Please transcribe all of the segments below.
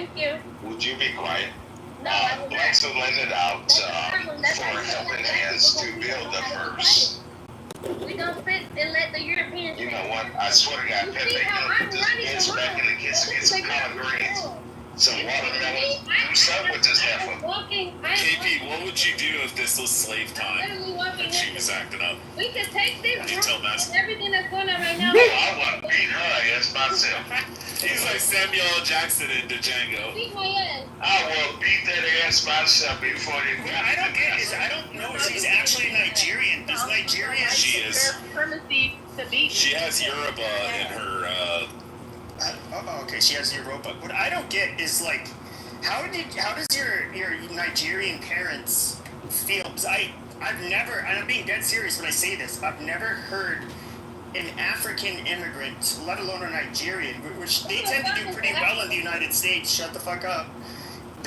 Thank you. Would you be quiet? No, I will Blacks not. who lended out for helping hands to build the first. We don't sit and let the Europeans. You know what? I swear to God, Pepe, you know, put this bench back in the kitchen, get some collard greens, some watermelon, do something with this heifer. KP, what would you do if this was slave time and she was acting up? We could take this You tell Master. and everything that's going on right now. I want to beat her ass myself. He's like Samuel L. Jackson into Django. Beat my ass. I will beat that ass myself before they What I don't get is I don't know if she's actually Nigerian. Does Nigeria? She is. Supremacy to beat. She has Yoruba in her. Okay, she has Europa. What I don't get is like, how does your Nigerian parents feel? Because I've never, and I'm being dead serious when I say this, I've never heard an African immigrant, let alone a Nigerian, which they tend to do pretty well in the United States. Shut the fuck up.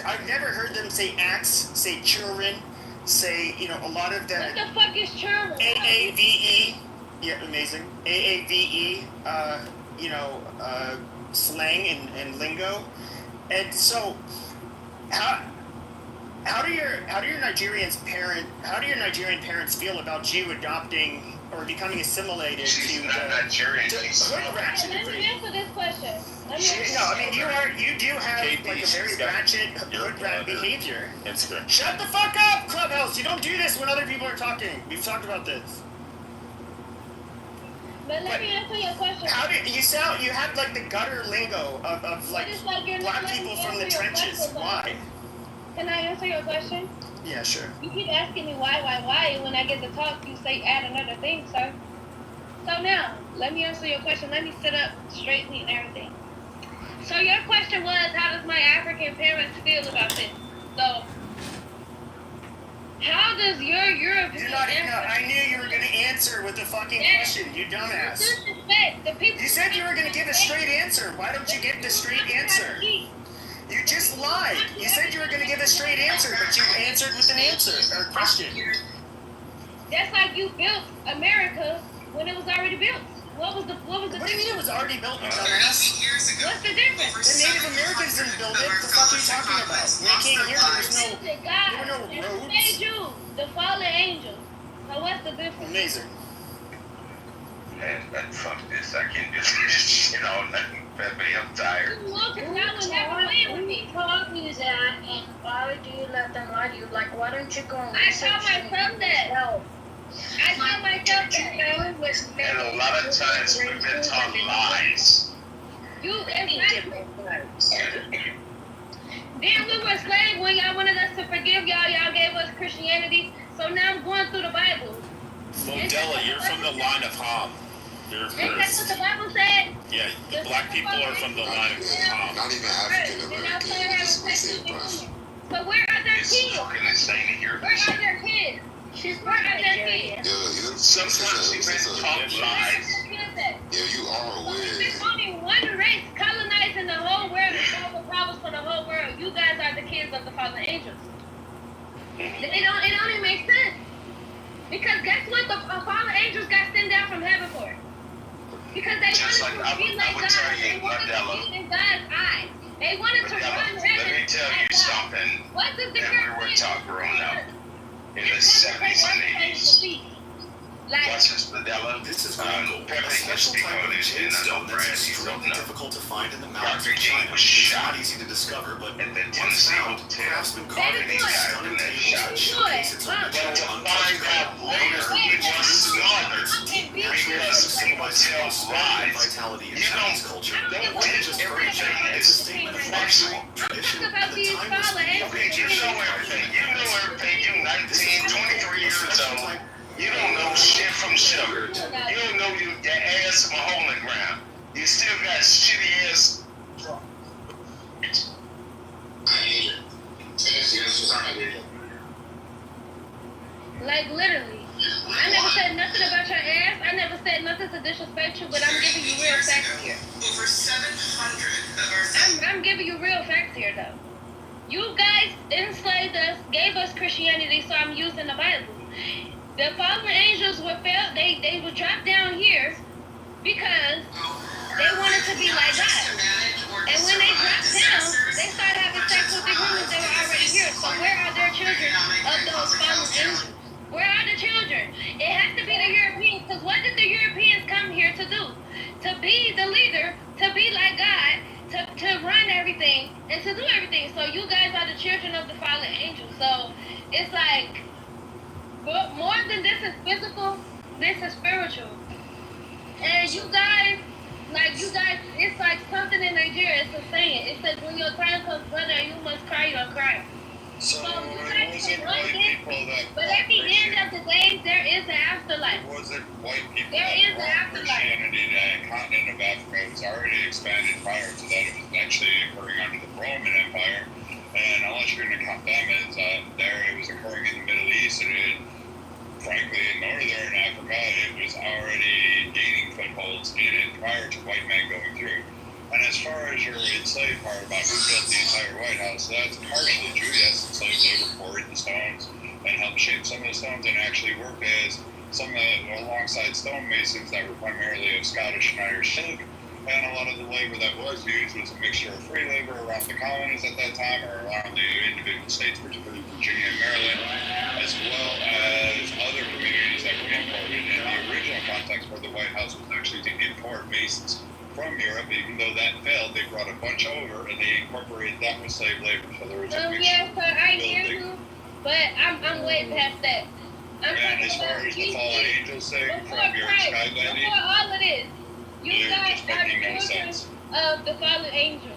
I've never heard them say axe, say children, say, you know, a lot of the. What the fuck is children? AAVE. Yeah, amazing. AAVE. You know, slang and lingo, and so how do your Nigerian parents feel about you adopting or becoming assimilated She's to not Nigerian. the hood ratchet Let me degree? answer this question. No, I mean you do have KP, like a very she's got ratchet your hood rat brother. behavior. Instagram. Shut the fuck up, Clubhouse! You don't do this when other people are talking. We've talked about this. But let me answer your question. How did you sound? You had like the gutter lingo of like It's like you're not black letting people me from the answer your trenches. question, though. Why? Can I answer your question? Yeah, sure. You keep asking me why, and when I get to talk, you say add another thing, sir. So now, let me answer your question. Let me sit up straightly and everything. So your question was, how does my African parents feel about this? So, how does your European You're not even. I knew you were gonna answer with the fucking question. You dumbass. Disrespect the people. You said you were gonna give a straight answer. Why don't you give the straight answer? You just lied. You said you were gonna give a straight answer, but you answered with an answer or question. That's like you built America when it was already built. What was the What do you mean it was already built, you dumbass? What's the difference? The Native Americans didn't build it. The fuck are you talking about? When they came here, there was no. There were no roads. Made you the fallen angels. So what's the difference? Amazing. Man, fuck this. I can't do this. You know, Pepe, I'm tired. Look, now will never win with me. Told you that, and why do you let them lie to you? Like, why don't you go and I tell myself that. I tell myself that. And a lot of times we've been taught lies. Then we were slaves when y'all wanted us to forgive y'all. Y'all gave us Christianity. So now I'm going through the Bible. Modella, you're from the line of Ham. You're Ain't that what first. the Bible said? Yeah, the black people are from the line of Ham. Not even African American. It's the same person. But where are their It's kids? fucking insane to hear Where this. are their kids? She's Where are their kids? Yeah, Sometimes we've been taught lies. yeah, you are aware. There's only one race colonizing the whole world and solving problems for the whole world. You guys are the kids of the fallen angels. It don't even make sense. Because guess what the fallen angels got sent down from heaven for? Because they Just wanted like to be I like would God. tell you, They wanted to Mandela. be in God's eyes. They wanted to run Let heaven. me tell you like God. something What's the that we difference? were taught growing up in the 70s and 80s. Like, Watch this, Mandela. This is Mango, Pepe a can special speak type on of this, and I know jadestone Brad, that's he's extremely open up. difficult to find in the mountains Dr. of King China. was It's shot not easy to discover, but at the once Tennessee found, Hotel. craftsmen They carved did these what? stunning They tables shot that you. showcase its Huh? But to original find untouched out gold. later, it was smothered because people tell lies. Vitality in You Chinese don't culture. don't Not get just everything it's a is statement of factual. tradition Talk about and the these timeless fallen beauty of Okay, you ancient know everything. You know everything. You're 19, 23 years old. You don't know shit from sugar. You don't know your ass from a hole in the ground. You still got shitty ass. Like literally. I never said nothing about your ass. I never said nothing to disrespect you, but I'm giving you real facts here. Over 700 of our I'm giving you real facts here though. You guys enslaved us, gave us Christianity, so I'm using the Bible. The fallen angels were felt they were dropped down here because they wanted to be like God. And when they dropped down, they they started having sex with the humans that were already here. So where are their children of those fallen angels? Where are the children? It has to be the Europeans, because what did the Europeans come here to do? To be the leader, to be like God, to run everything, and to do everything. So you guys are the children of the fallen angels. So it's like, but more than this is physical, this is spiritual. And you guys, it's like something in Nigeria. It's a saying. It says, when your time comes, brother, you must cry your cry. So So you it guys wasn't can run white this, people that but at the end of the day, there is an afterlife. It wasn't white people There that is an brought afterlife. Christianity to the continent of Africa. It was already expanded prior to that. It was actually occurring under the Roman Empire. And unless you're going to count them as it was occurring in the Middle East, and frankly, in northern Africa, it was already gaining footholds in it prior to white men going through. And as far as your enslaved part about who built the entire White House, that's partially true. Yes, enslaved labor quarried the stones and helped shape some of the stones, and actually worked as alongside stonemasons that were primarily of Scottish and Irish descent. And a lot of the labor that was used was a mixture of free labor around the colonies at that time, or around the individual states, particularly Virginia and Maryland, as well as other communities that were imported. In the original context where the White House was actually to import masons from Europe, even though that failed, they brought a bunch over and they incorporated that with slave labor. So there was a mixture Yeah, so I hear building. you, but I'm way past that. I'm And talking as far about as the fallen angels say from your skydiving, before all of this, you they're guys just are the making no children sense. of the fallen angel.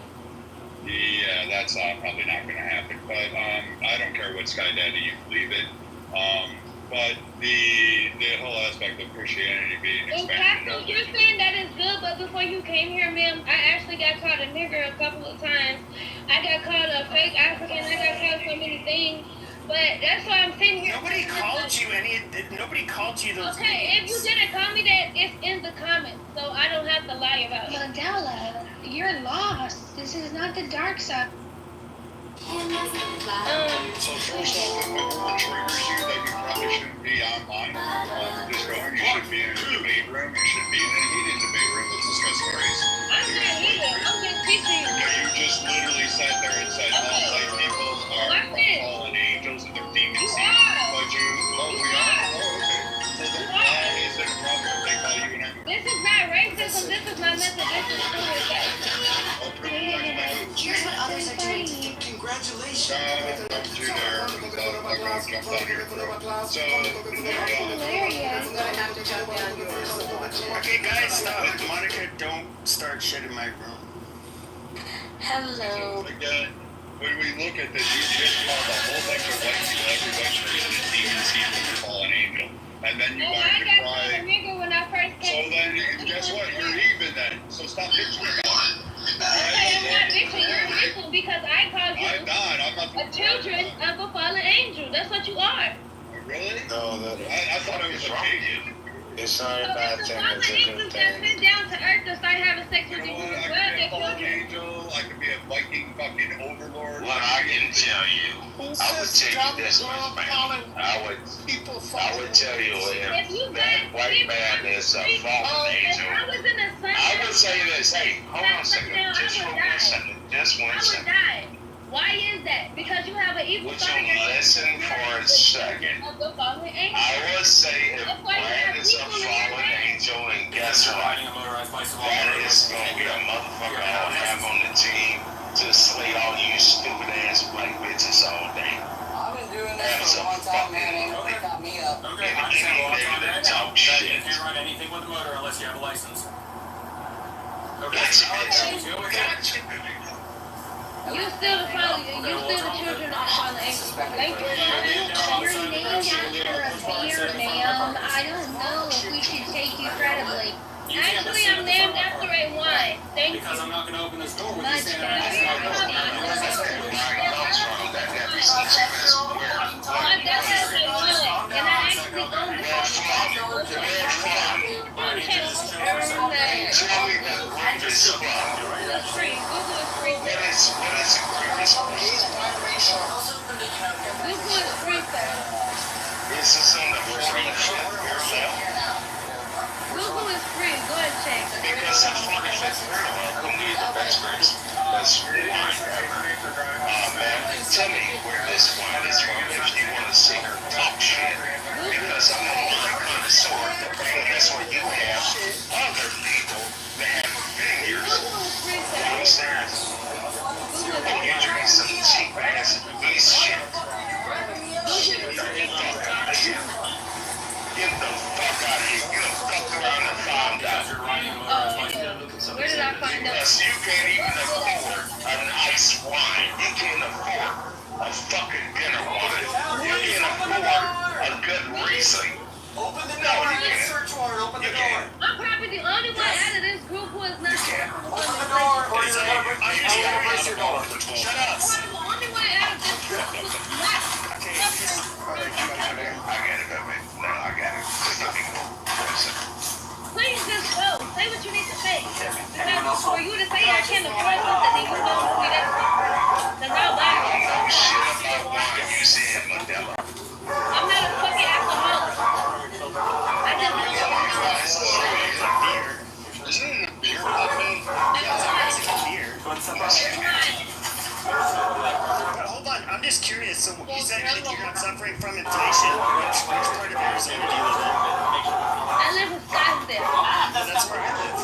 Yeah, that's probably not going to happen. But I don't care what Sky Daddy you believe in. But the whole aspect of Christianity being And expanded. Captain, you're saying that is good, but before you came here, ma'am, I actually got called a nigger a couple of times. I got called a fake African. I got called so many things. But that's why I'm sitting here. Nobody called you those Okay, if names. you didn't call me that, it's in the comments, so I don't have to lie about it. Mandela, you're lost. This is not the dark side. So first off, what triggers you that you probably shouldn't be online? Just going, you should be in a debate room. You should be in a heated debate room to discuss race. I'm not either. I'm just teaching you. But you just literally sat there and said all white people are fallen angels and they're demon seeds. But we are? Oh, okay. So then why is it a problem if they call you an animal? This is not racism. This is my message. This is suicide. Oh, pretty much my move. Here's what others are doing. Congratulations. Don't you dare, because I'm going to jump down your throat. So, Hilarious. Okay, guys, stop. Monica, don't start shit in my room. Hello. again, when we look at this, you just called a whole bunch of white people, every white person a demon seed from the fallen angel. And then you And wanted I to got called a cry. nigger when I first So came. then, guess what? You're even then. So stop bitching about it. Okay, I'm not bitching. You're bitching because I called you I'm not. I'm not. a children of a fallen angel. That's what you are. Really? No, I thought it was a pagan. it's not So a bad it's the thing. fallen It's a angels good that thing. sit down to earth to start having sex You with know you. what? I Well, could be a they're fallen children. angel. I could be a Viking fucking overlord. What I can tell you, I would tell you this much, man. I would tell you If you if guys that white man is a fallen if angel. I was in the sun, I would say this. Hey, hold on a second. Just for 1 second. Just I 1 would second. die. Why is that? Because you have an evil Would thought in you your head. listen for a second? Of the fallen angel. I would say if That's why you Brad have is a people in your fallen head. angel, and guess what? Riding a motorized bicycle. That is going to be a motherfucker I'll have on the team to slay all you stupid ass black bitches all day. I've been doing Have this some for a long time, man. fucking Ain't nobody got me up. Okay, I'm just saying, well, I'm That talk talk shit. You can't ride anything with a motor unless you have a license. Okay, Gotcha, so bitch. deal with that. Gotcha. You still the fallen. You still the children of the fallen angel. Thank you. You're named after a beer, ma'am. I don't know if we should take you credibly. You can't Actually, sit I'm in the named front of after my car. a wine. Thank you. Because I'm not going to open this door with you Much standing better. next to my door. Where it comes from, that never seems to be where. My dad has a wine, and I actually own it. Where from? Where from? I need you to just chill for a second. Tell me the greatest from. Google is free. Google is free. What is the greatest place? Google is free, sir. Is this on the 45th parallel? Google is free. Go ahead and check. Because the 45th parallel can be the best place. That's wine ever. can't even afford an ice wine. You can't afford a fucking dinner wine. You can't afford a good Riesling. Open the No, door. you Get a can't. search warrant. Open You the door. can't. I'm probably the only one out of this group who is not. Open the door, or you're gonna break your door. Shut up. I'm the only one out of this group who's not suffering. I got it, baby. No, I got it. Just let me go. Please just go. Say what you need to say. Because for you to say I can't afford something and you don't see that. Because I'll buy You don't it. know shit about wine. You said, Mandela. I'm not a fucking alcoholic. I just know Beer puppy. Beer. Hold on, I'm just curious. So you said that you're not suffering from inflation. Which part of Arizona do you live in? I live in Scottsdale. That's where I live.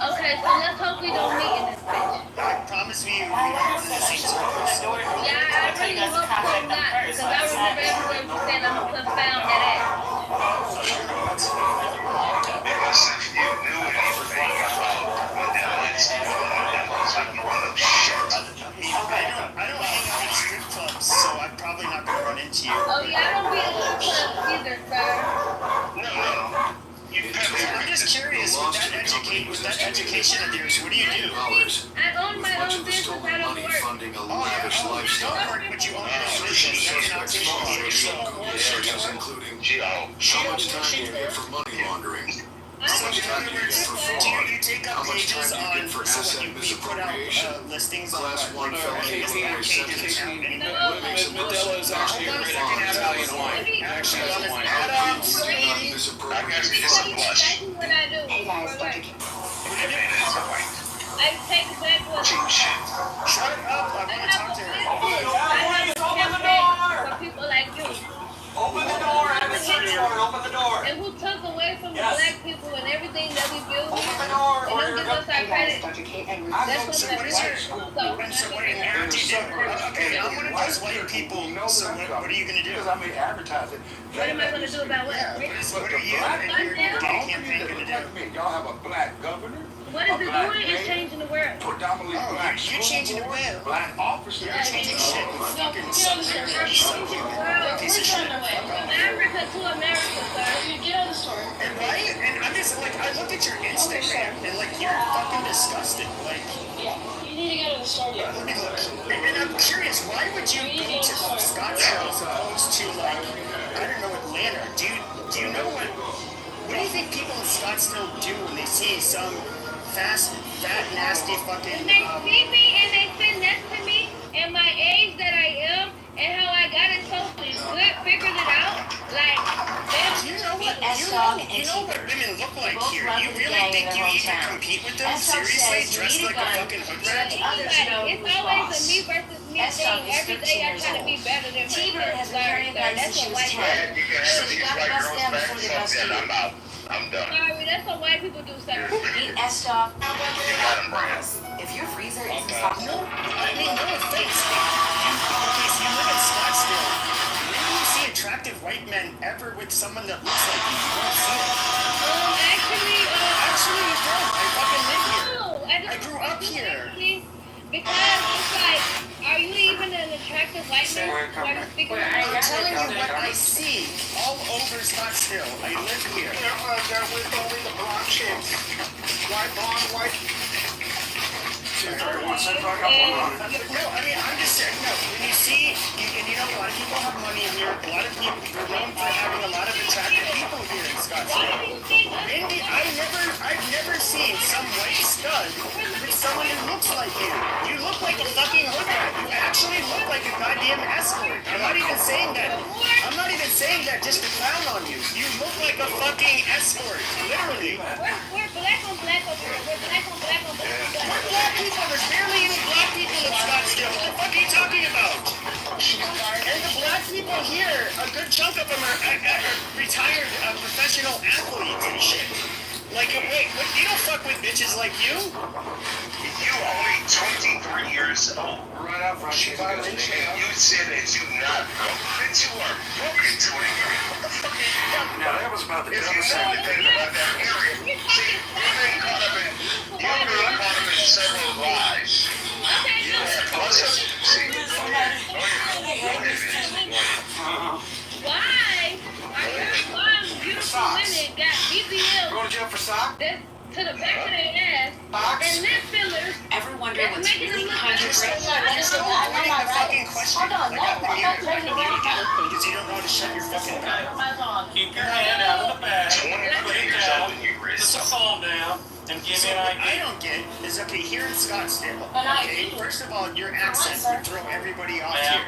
Okay, so let's hope we don't meet in this bitch. I promise we are in the same circles. Yeah, I really hope so not. Because I remember everywhere you said I'm gonna confound that ass. Because if you knew anything about Mandela, it's Mandela's not gonna run up shit. I don't hang out at strip clubs, so I'm probably not going to run into you. Oh yeah, I don't be in the club either, sir. No. You I'm just curious, with that education of yours, what do you do? I own my own business. I don't work. Funding a Oh, yeah, lavish you don't lifestyle. work, but you own your own business. You're not taking care of yourself. Charges including how much time do you get for money laundering? How much time do you get for fraud? Do you take up How much pages time do you on, get for so asset when we put out misappropriation? listings on Class 1 felony ordinary sentence. What makes a person Mandela is actually a great Italian wine. Actually, that's wine. how do you not I misappropriate guess it's a funds? blush. Exactly what I do. I take back what Cheap shit. Shut up, I I want to have talk a to her. business. I have a campaign for people like you. Open the door. Have a search warrant. Open the door. And who took away from the Yes. black people and everything that we built Open here. the door, And or don't you're give us our credit. That's what So what is your, So, and so what, now do you do? Okay, I'm one of those white people, so what are you going to do? Because I made advertising. what am I going to do about what? Yeah, what are you and your campaign going to do? Y'all have a black governor, What is it doing? It's changing the world. predominantly Oh, black you're changing the world. black officers. You're changing shit. Fucking something. Piece of shit. Africa to America, sir. Get on the store. And why? And I'm just like, I look at your Instagram and like you're fucking disgusting. Like, Yeah. You need to go to the store. let me look. And I'm curious, why would you go to Scottsdale as opposed to like, I don't know, Atlanta? Do you know what do you think people in Scottsdale do when they see some fat, nasty fucking? When they see me and they sit next to me and my age that I am and how I got it so good, figured it out, like, You know what women look like here. You really think you even compete with them? Seriously, dressed like a fucking hood rat? it's always a me versus me thing. Every day I try to be better than my sorry, sir. That's a white Man, you can have these white girls back. Fuck that. I'm out. I'm done. Sorry, that's what white people do, sir. Eat S-Stop. You got him, Brad. If your freezer isn't stocked, No, I mean, no offense. Okay, so you live in Scottsdale. When do you see attractive white men ever with someone that looks like you? You don't see it. Actually, you don't. I fucking live here. No, I grew up here. Because it's like, are you even an attractive white man? Are you speaking I'm telling you what I see all over Scottsdale. I live here. There with only the blonde chicks. White blonde, white. No, I mean, I'm just saying, no, when you see, and you know, a lot of people have money in here, a lot of people, we're known for having a lot of attractive people here in Scottsdale. Mindy, I've never seen some white stud with someone who looks like you. You look like a fucking hood rat. You actually look like a goddamn escort. I'm not even saying that just to clown on you. You look like a fucking escort, literally. We're black on black over here. We're black on black on black on black. We're black people. There's barely any black people in Scottsdale. What the fuck are you talking about? And the black people here, a good chunk of them are retired professional athletes and shit. Like, wait, you don't fuck with bitches like you? You only 23 years old. Right out front. You said that you not broke. That you are broken 23. What the fuck are you talking Now about? that was about the If double you know standard. anything about that area, see, you've been caught up in several lies. Okay, You no. have Why beautiful women got BBL Going to jail for sock? that's to the back of their ass and lip fillers Ever wonder that's what's making them really look behind your like brain? the fucking question. I got the mute again because you don't know how to shut your fucking mouth. Keep your hand out of the bag. 23 years old and you Put raised the phone down and give So me an what I idea. don't get is, okay, here in Scottsdale, okay, first of all, your accent would throw everybody off Ma'am, here.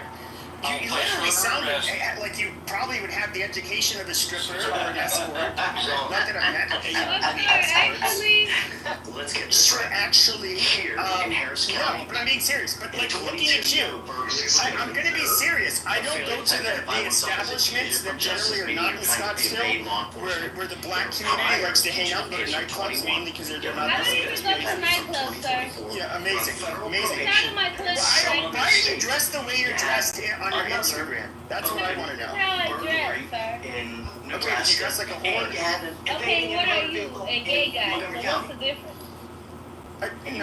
I'll You place literally you sound under arrest. like you probably would have the education of a stripper or an escort. Not that I've met Sir, any escorts. actually, Let's get Sure, actually, in Harris no, County. but I'm being serious. But like looking at you, I'm gonna be serious. I don't go to the establishments that generally are not in Scottsdale, where the black community likes to hang out, go to nightclubs mainly because they're not I the don't same even as go to me. nightclubs, sir. Yeah, amazing, amazing. Not in my club. Why are you dressed the way you're dressed on your Instagram? That's what I want to know. How I dress, sir. In Okay, you Nebraska. dress like a whore. Okay, what are you, a gay guy? So what's the difference? I'm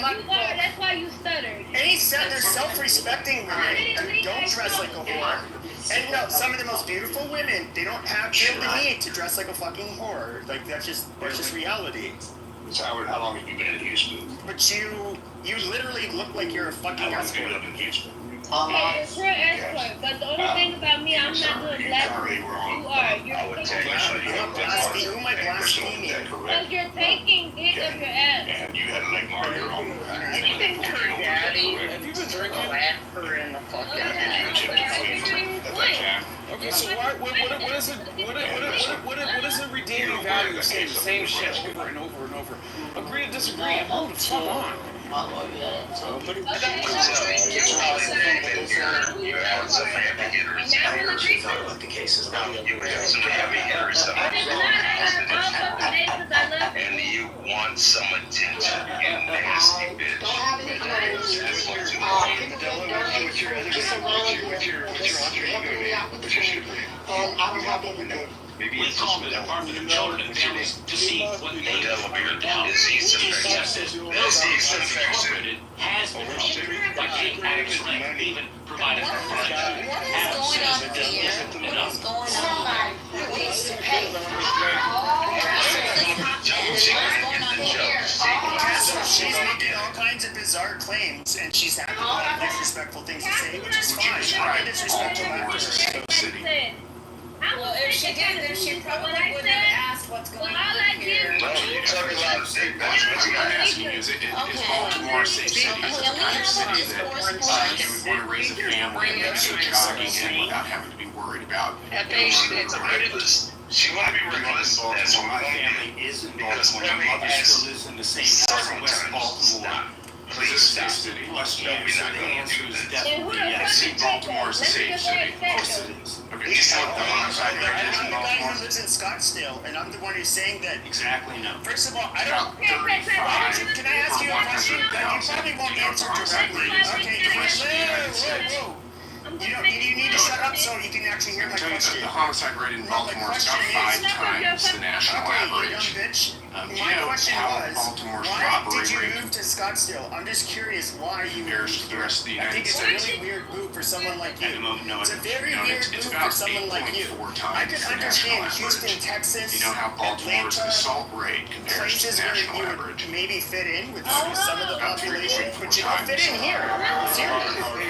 not. You are, that's why you stuttered. There's self-respecting women that don't dress like a whore. And no, some of the most beautiful women, they don't feel the need to dress like a fucking whore. Like that's just reality. Howard, how long have you been in Houston? But you literally look like you're a fucking How long have you escort. lived in Houston? Okay, you're an escort, but the only thing about me, I'm not doing blasphemy. You are. You're Who am I blaspheming? because you're taking dick up your ass. And you had a leg mark your own. Have you been drinking laughter in the fucking Okay, so what is the redeeming value of saying the same shit over and over and over? Agree to disagree and move the fuck on. You have some heavy hitters. But the case is not. You have some heavy hitters. And you want some attention, you nasty bitch. That's what you want. What's your alter ego name? What's your shit name? Maybe it's just the Department of Children and Families to see what they Delaware disease infection. Disease infection. has been like they actually even provided protection. What is going on here? What is going on? Who needs to pay? She's making all kinds of bizarre claims, and she's having a lot of disrespectful things to say, which is fine. I disrespect her. Well, if she did, then she probably wouldn't have asked what's going on here. No, you're talking about a big bitch. What you I'm got? asking you, is Baltimore a safe city? Is it the kind of city that you would want to raise a family and then go jogging in without having to be worried about It's reckless. She want to be reckless. That's what my my family is in Baltimore. My mother still lives in the same house in West Baltimore. Please stop. City. West Baltimore. The answer is definitely yes. Baltimore is a safe city. Of course it is. Okay, just like the homicide rate is in I'm the guy Baltimore. who lives in Scottsdale, and I'm the one who's saying that. Exactly no. First of all, I About don't. 35 Can I ask per you a question? You 100,000. probably won't You know, answer homicide directly. rate is Okay, increased in the United States. whoa. You need to shut up so you can actually hear my I tell you that question. the homicide rate in Baltimore is about 5 times the national Okay, you average. dumb bitch. You My know question how was, Baltimore's why robbery did you rate move to Scottsdale? I'm just curious why you compares moved to the rest of the I United think it's a States. really weird move for someone like you. At the moment, no, It's a very no, weird it's move about for someone like you. 8.4 I times could the national understand Houston, average. Texas, You know how Baltimore's Atlanta, assault rate compares to places the where national you would average. maybe fit in with some of the About population, 3.4 but you don't fit in here. Seriously.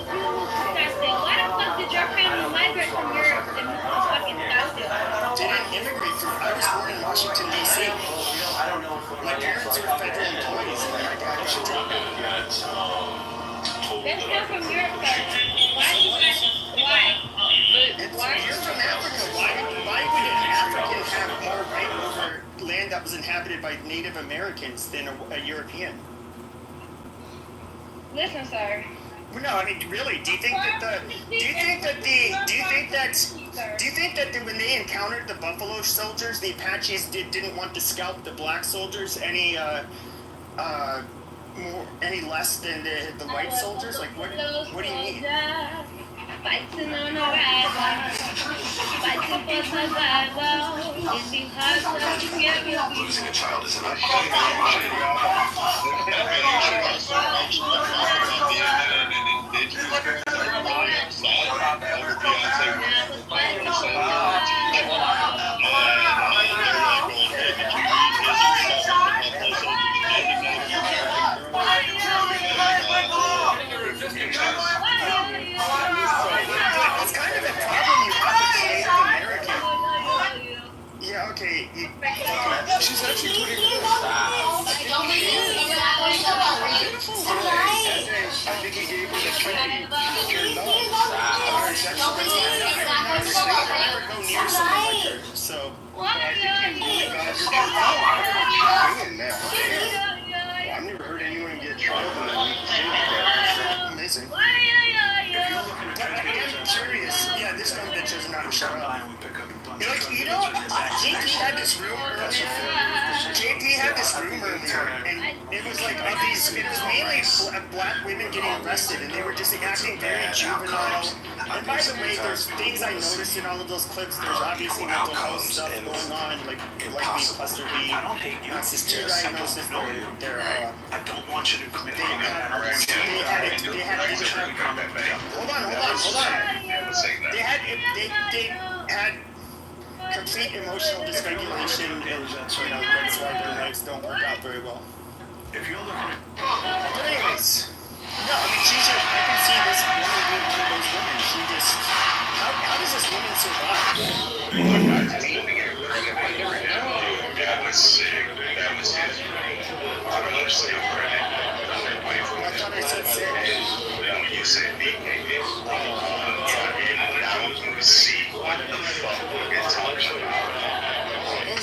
Why the fuck did your family migrate from Europe and move to fucking Scottsdale? Didn't immigrate from. I was born in Washington D.C. My parents were federal employees, and I got a job. That's still from Europe, though. Why do you guys? Why? You're from Africa. Why would an African have more right over land that was inhabited by Native Americans than a European? Listen, sir. Well, no, I mean, really, do you think that when they encountered the Buffalo Soldiers, the Apaches didn't want to scalp the black soldiers any less than the white soldiers? Like, what do you mean? Fighting on the right. fighting for survival. In these hard times together. Losing a child is an It's kind of a problem you have with Native American. Yeah, okay. She's actually pretty good. I think he gave her the treatment. Never go near someone like her. So, I think you really got her doing now. Well, I've never heard anyone get trouble in that. Amazing. I'm curious. Yeah, this one bitch doesn't know how to shut up. You know, JP had this room earlier. JP had this room earlier, and it was like of these. It was mainly black women getting arrested, and they were just acting very juvenile. And by the way, there's things I noticed in all of those clips. There's obviously mental health stuff going on, like being cluster B, narcissistic diagnosis. I don't want you to commit. They had it. Hold on. They had complete emotional dysregulation, and that's why their lives don't work out very well. If you're looking But anyways, no, I mean, I can see this woman being one of those women. She just, how does this woman survive? That was sick. That was his room. I don't understand where I thought I said sick. when you said BKB. I was going to see what the fuck we're talking about.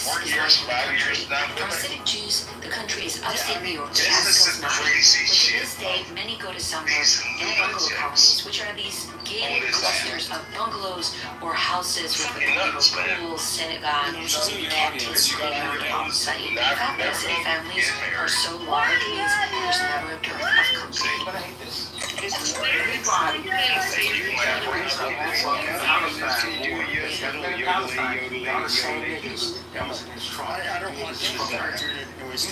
4 years, 5 years now. Hasidic Jews, the country's upstate New York, This is some crazy shit. this day, many go to summer These in bungalow lunatics. colonies, which are these gated clusters of bungalows or houses with Fucking nuts, man. pools, synagogue, She's in your and audience. You gotta hear it. on site. The fact that Hasidic families are so large means there's never a dearth of company. I don't want to noise to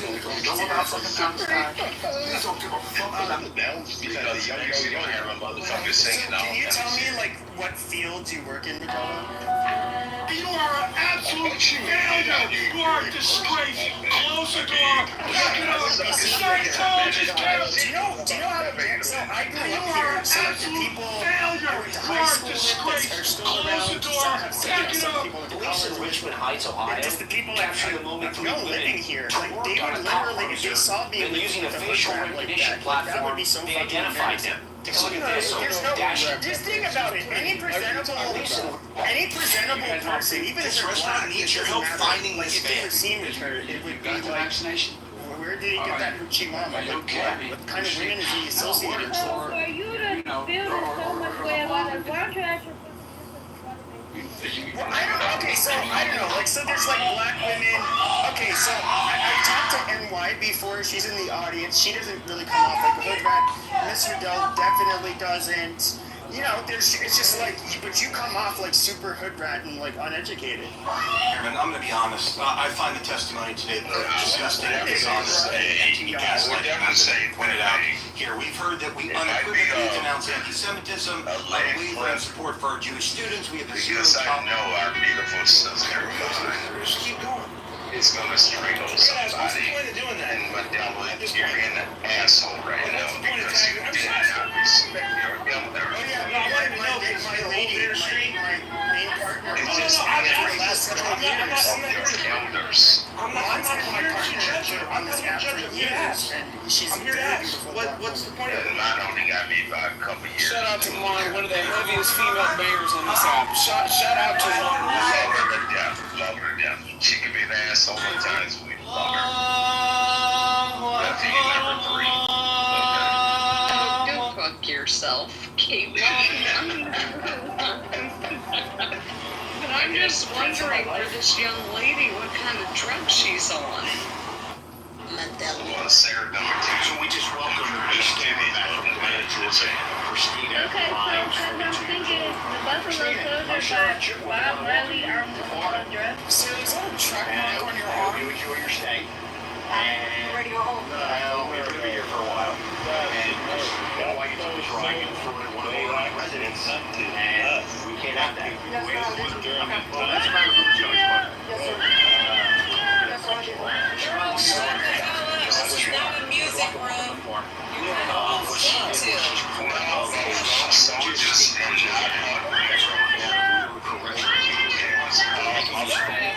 Can you tell me, like, what fields you work in, Dakota? You are an absolute failure. You are a disgrace. Close the door. Lock it up. Start calling this Do you know how to get? So I grew up here, so like the people I went to high school with that are still around, some have siblings, some people went to college with. Richmond Heights, Ohio. And just the people that have no living here, like they would literally, if they saw me Then with using a the facial hood like recognition that would platform, be so they fucking identified embarrassing. them. Take a look at this. There's no, Dash. just think about it. Any presentable person, even if they're black, needs your it help doesn't matter. finding Like this if they man. were seen with her, it would be like, Vaccination. where did he get that hoochie mama? Like, what kind of women is he associated with? So for you to feel so much way about it, why don't you actually Well, okay, so I don't know. Like, so there's like black women. Okay, so I talked to NY before. She's in the audience. She doesn't really come off like a hood rat. Miss Riddell definitely doesn't. You know, it's just like, but you come off like super hood rat and like uneducated. And I'm going to be honest. I find the testimony today disgusting and dishonest and gaslighting. I'm going to point it out here. We've heard that we unequivocally denounce anti-Semitism, unwavering support for our Jewish students. We have the zero Because I tolerance. know our beautiful sister, Just keep going. is going to strangle somebody. What's the point of doing that? And my devil, you're in an asshole right now because you did not respect your elder. Oh yeah, my lady, my main partner. It's just for the last several years. of your elders. I'm not my partner on this app for years, and she's I'm here to very ask. beautiful. What's the point of it? And mine only got me by a couple years. Shout out to one of the heaviest female bears on this app. Shout out to Love her to death. Love her to death. She can be an asshole at times. We love her. Nephew number 3. Okay. Go fuck yourself, Kate. But I'm just wondering for this young lady what kind of drug she's on. Well, Sarah number 2. So we just welcome the back. Georgia, Christina Okay, so Grimes, because I'm 42 thinking years old. the Buffalo Soldier by Bob Marley are Alundra. So is that a track mark on your I hope arm? you enjoy your stay. I'm ready to go home. Well, we're going to be here for a while. And while you took this ride, you threw in one of our residents. And we can't have that. That's what I did. Okay. Well, that's kind of a judgment. Yes, sir. That's what I did. This is not a music room. You can all sing to.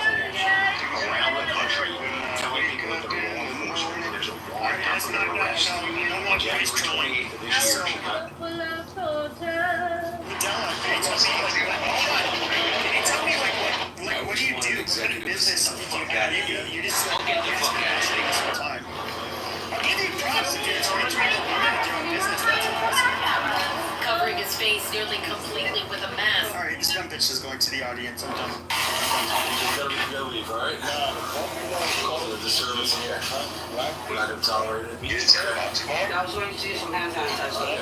Around the country, telling people that the law enforcement, there's a warrant out for their arrest. On January 28th of this year, she got Buffalo Soldier. Della, can you tell me like what do you do? What kind of business do you got in you? You just like get the fuck out this whole time. I'll give you props if you're trying to do your own business. That's awesome. Covering his face nearly completely with a mask. All right, this dumb bitch is going to the audience. I'm done. You gotta leave, alright? No. The service here. We're not gonna tolerate it. You just care about tomorrow. I was going to see some hand sanitizer.